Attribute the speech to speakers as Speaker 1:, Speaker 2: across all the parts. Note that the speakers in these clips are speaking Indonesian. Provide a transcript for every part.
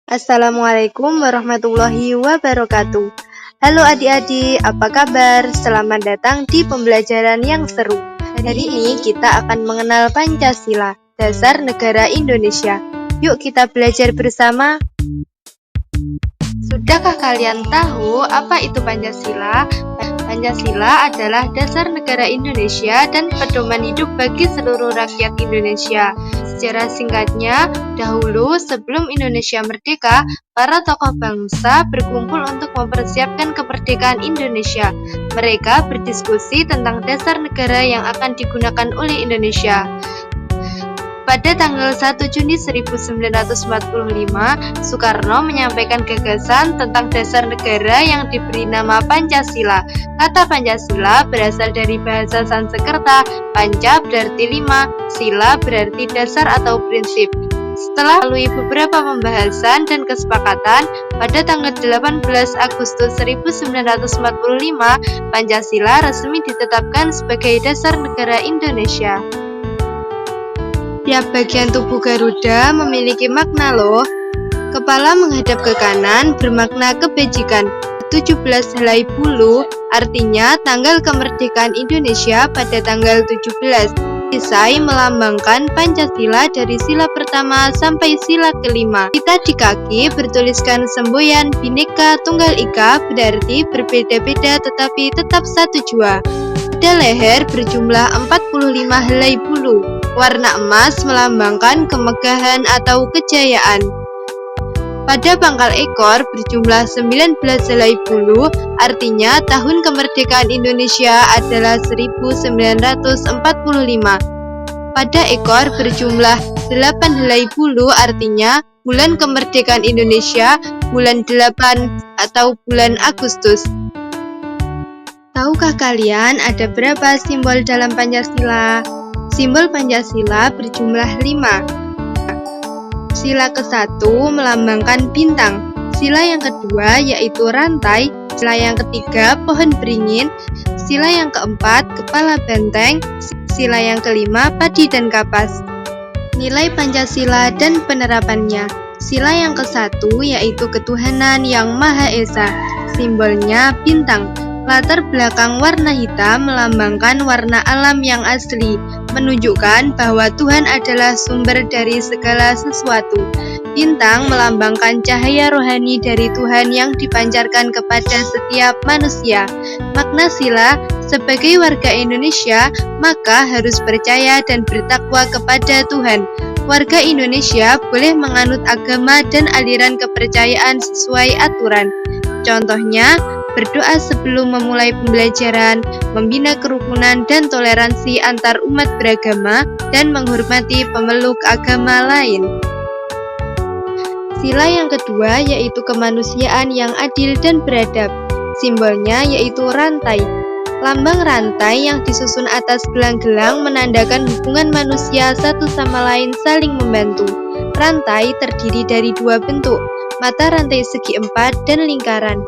Speaker 1: Assalamualaikum warahmatullahi wabarakatuh. Halo adik-adik, apa kabar? Selamat datang di pembelajaran yang seru. Hari ini kita akan mengenal Pancasila, dasar negara Indonesia. Yuk kita belajar bersama. Sudahkah kalian tahu apa itu Pancasila? Pancasila adalah dasar negara Indonesia dan pedoman hidup bagi seluruh rakyat Indonesia. Sejarah singkatnya, dahulu sebelum Indonesia merdeka, para tokoh bangsa berkumpul untuk mempersiapkan kemerdekaan Indonesia. Mereka berdiskusi tentang dasar negara yang akan digunakan oleh Indonesia. Pada tanggal 1 Juni 1945, Soekarno menyampaikan gagasan tentang dasar negara yang diberi nama Pancasila. Kata Pancasila berasal dari bahasa Sanskerta. Panca berarti 5, sila berarti dasar atau prinsip. Setelah melalui beberapa pembahasan dan kesepakatan, pada tanggal 18 Agustus 1945, Pancasila resmi ditetapkan sebagai dasar negara Indonesia. Tiap bagian tubuh Garuda memiliki makna loh. Kepala menghadap ke kanan bermakna kebajikan. 17 helai bulu artinya tanggal kemerdekaan Indonesia pada tanggal 17. Perisai melambangkan Pancasila dari sila pertama sampai sila kelima. Pita di kaki bertuliskan semboyan Bhinneka Tunggal Ika, berarti berbeda-beda tetapi tetap satu jua. Pada leher berjumlah 45 helai bulu. Warna emas melambangkan kemegahan atau kejayaan. Pada pangkal ekor berjumlah 19 helai bulu, artinya tahun kemerdekaan Indonesia adalah 1945. Pada ekor berjumlah 8 helai bulu, artinya bulan kemerdekaan Indonesia bulan 8 atau bulan Agustus. Tahukah kalian ada berapa simbol dalam Pancasila? Simbol Pancasila berjumlah 5. Sila ke-1 melambangkan bintang. Sila yang kedua yaitu rantai. Sila yang ketiga pohon beringin. Sila yang keempat kepala benteng. Sila yang kelima padi dan kapas. Nilai Pancasila dan penerapannya. Sila yang ke-1 yaitu ketuhanan yang Maha Esa. Simbolnya bintang. Latar belakang warna hitam melambangkan warna alam yang asli, menunjukkan bahwa Tuhan adalah sumber dari segala sesuatu. Bintang melambangkan cahaya rohani dari Tuhan yang dipancarkan kepada setiap manusia. Makna sila, sebagai warga Indonesia, maka harus percaya dan bertakwa kepada Tuhan. Warga Indonesia boleh menganut agama dan aliran kepercayaan sesuai aturan. Contohnya, berdoa sebelum memulai pembelajaran, membina kerukunan dan toleransi antar umat beragama, dan menghormati pemeluk agama lain. Sila yang kedua yaitu kemanusiaan yang adil dan beradab. Simbolnya yaitu rantai. Lambang rantai yang disusun atas gelang-gelang menandakan hubungan manusia satu sama lain saling membantu. Rantai terdiri dari dua bentuk, mata rantai segi 4 dan lingkaran.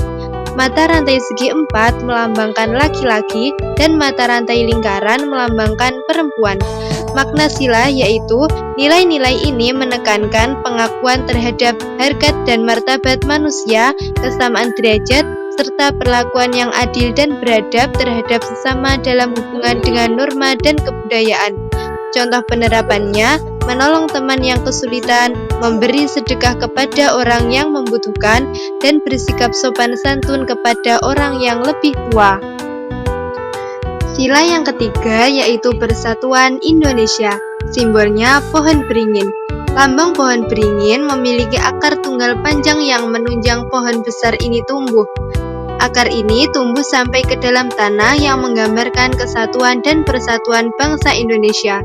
Speaker 1: Mata rantai segi 4 melambangkan laki-laki dan mata rantai lingkaran melambangkan perempuan. Makna sila yaitu nilai-nilai ini menekankan pengakuan terhadap harkat dan martabat manusia, kesamaan derajat, serta perlakuan yang adil dan beradab terhadap sesama dalam hubungan dengan norma dan kebudayaan. Contoh penerapannya, menolong teman yang kesulitan, memberi sedekah kepada orang yang membutuhkan, dan bersikap sopan santun kepada orang yang lebih tua. Sila yang ketiga yaitu Persatuan Indonesia. Simbolnya pohon beringin. Lambang pohon beringin memiliki akar tunggal panjang yang menunjang pohon besar ini tumbuh. Akar ini tumbuh sampai ke dalam tanah yang menggambarkan kesatuan dan persatuan bangsa Indonesia.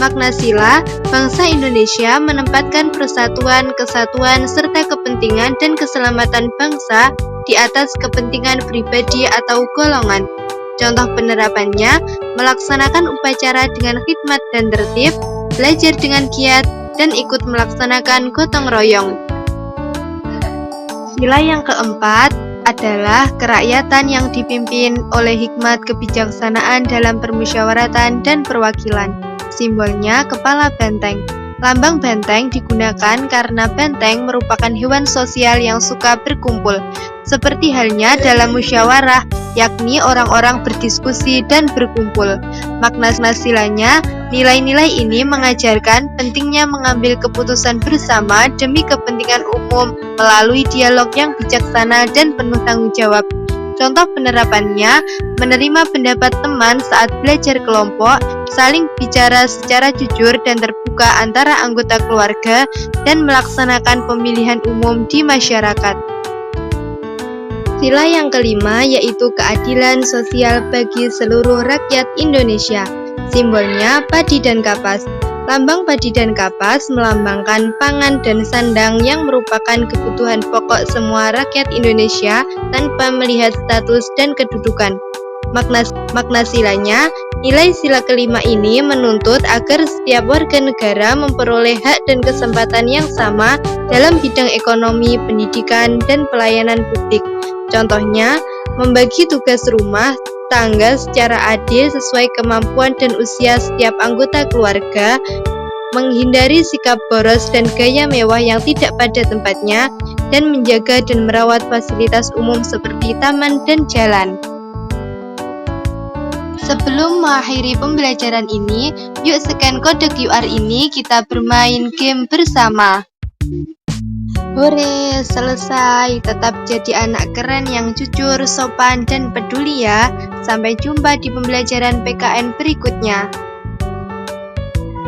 Speaker 1: Makna sila, bangsa Indonesia menempatkan persatuan, kesatuan, serta kepentingan dan keselamatan bangsa di atas kepentingan pribadi atau golongan. Contoh penerapannya, melaksanakan upacara dengan khidmat dan tertib, belajar dengan giat, dan ikut melaksanakan gotong royong. Sila yang keempat adalah kerakyatan yang dipimpin oleh hikmat kebijaksanaan dalam permusyawaratan dan perwakilan. Simbolnya kepala benteng. Lambang banteng digunakan karena banteng merupakan hewan sosial yang suka berkumpul, seperti halnya dalam musyawarah, yakni orang-orang berdiskusi dan berkumpul. Makna silanya, nilai-nilai ini mengajarkan pentingnya mengambil keputusan bersama demi kepentingan umum melalui dialog yang bijaksana dan penuh tanggung jawab. Contoh penerapannya, menerima pendapat teman saat belajar kelompok, saling bicara secara jujur dan terbuka antara anggota keluarga, dan melaksanakan pemilihan umum di masyarakat. Sila yang kelima yaitu keadilan sosial bagi seluruh rakyat Indonesia. Simbolnya padi dan kapas. Lambang padi dan kapas melambangkan pangan dan sandang yang merupakan kebutuhan pokok semua rakyat Indonesia tanpa melihat status dan kedudukan. Makna silanya, nilai sila kelima ini menuntut agar setiap warga negara memperoleh hak dan kesempatan yang sama dalam bidang ekonomi, pendidikan, dan pelayanan publik. Contohnya, membagi tugas rumah tangga secara adil sesuai kemampuan dan usia setiap anggota keluarga, menghindari sikap boros dan gaya mewah yang tidak pada tempatnya, dan menjaga dan merawat fasilitas umum seperti taman dan jalan. Sebelum mengakhiri pembelajaran ini, yuk scan kode QR ini kita bermain game bersama. Hore, selesai. Tetap jadi anak keren yang jujur, sopan, dan peduli ya. Sampai jumpa di pembelajaran PKN berikutnya.